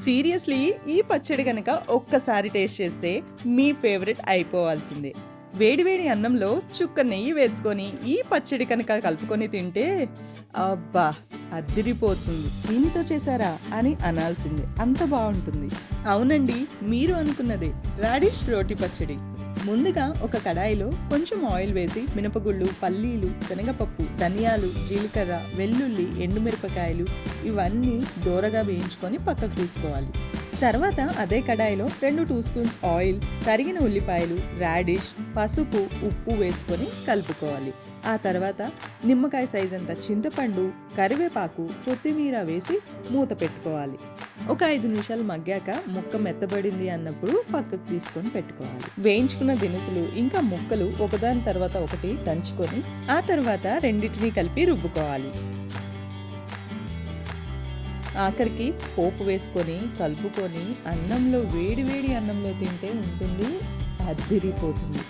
Seriously ఈ పచ్చడి గనక ఒక్కసారి టేస్ట్ చేస్తే మీ ఫేవరెట్ అయిపోవాల్సిందే. వేడివేడి అన్నంలో చుక్క నెయ్యి వేసుకొని ఈ పచ్చడి కనుక కలుపుకొని తింటే అబ్బా! అద్దిరిపోతుంది. దీనితో చేశారా అని అనాల్సిందే. అంత బావుంటుంది. అవునండి, మీరు అనుకున్నదే రాడిష్ రోటి పచ్చడి. ముందుగా ఒక కడాయిలో కొంచెం ఆయిల్ వేసి మినపగుళ్ళు, పల్లీలు, శనగపప్పు, ధనియాలు, జీలకర్ర, వెల్లుల్లి, ఎండుమిరపకాయలు ఇవన్నీ దోరగా వేయించుకొని పక్కకు తీసుకోవాలి. తర్వాత అదే కడాయిలో 2 స్పూన్స్ ఆయిల్, తరిగిన ఉల్లిపాయలు, రాడిష్, పసుపు, ఉప్పు వేసుకొని కలుపుకోవాలి. ఆ తర్వాత నిమ్మకాయ సైజ్ అంత చింతపండు, కరివేపాకు, కొత్తిమీర వేసి మూత పెట్టుకోవాలి. ఒక 5 నిమిషాలు మగ్గాక ముక్క మెత్తబడింది అన్నప్పుడు పక్కకు తీసుకొని పెట్టుకోవాలి. వేయించుకున్న దినుసులు ఇంకా ముక్కలు ఒకదాని తర్వాత ఒకటి దంచుకొని ఆ తర్వాత రెండింటినీ కలిపి రుబ్బుకోవాలి. ఆఖరికి పోపు వేసుకొని కలుపుకొని అన్నంలో వేడి వేడి అన్నంలో తింటే ఉంటుంది, అద్దిరిపోతుంది.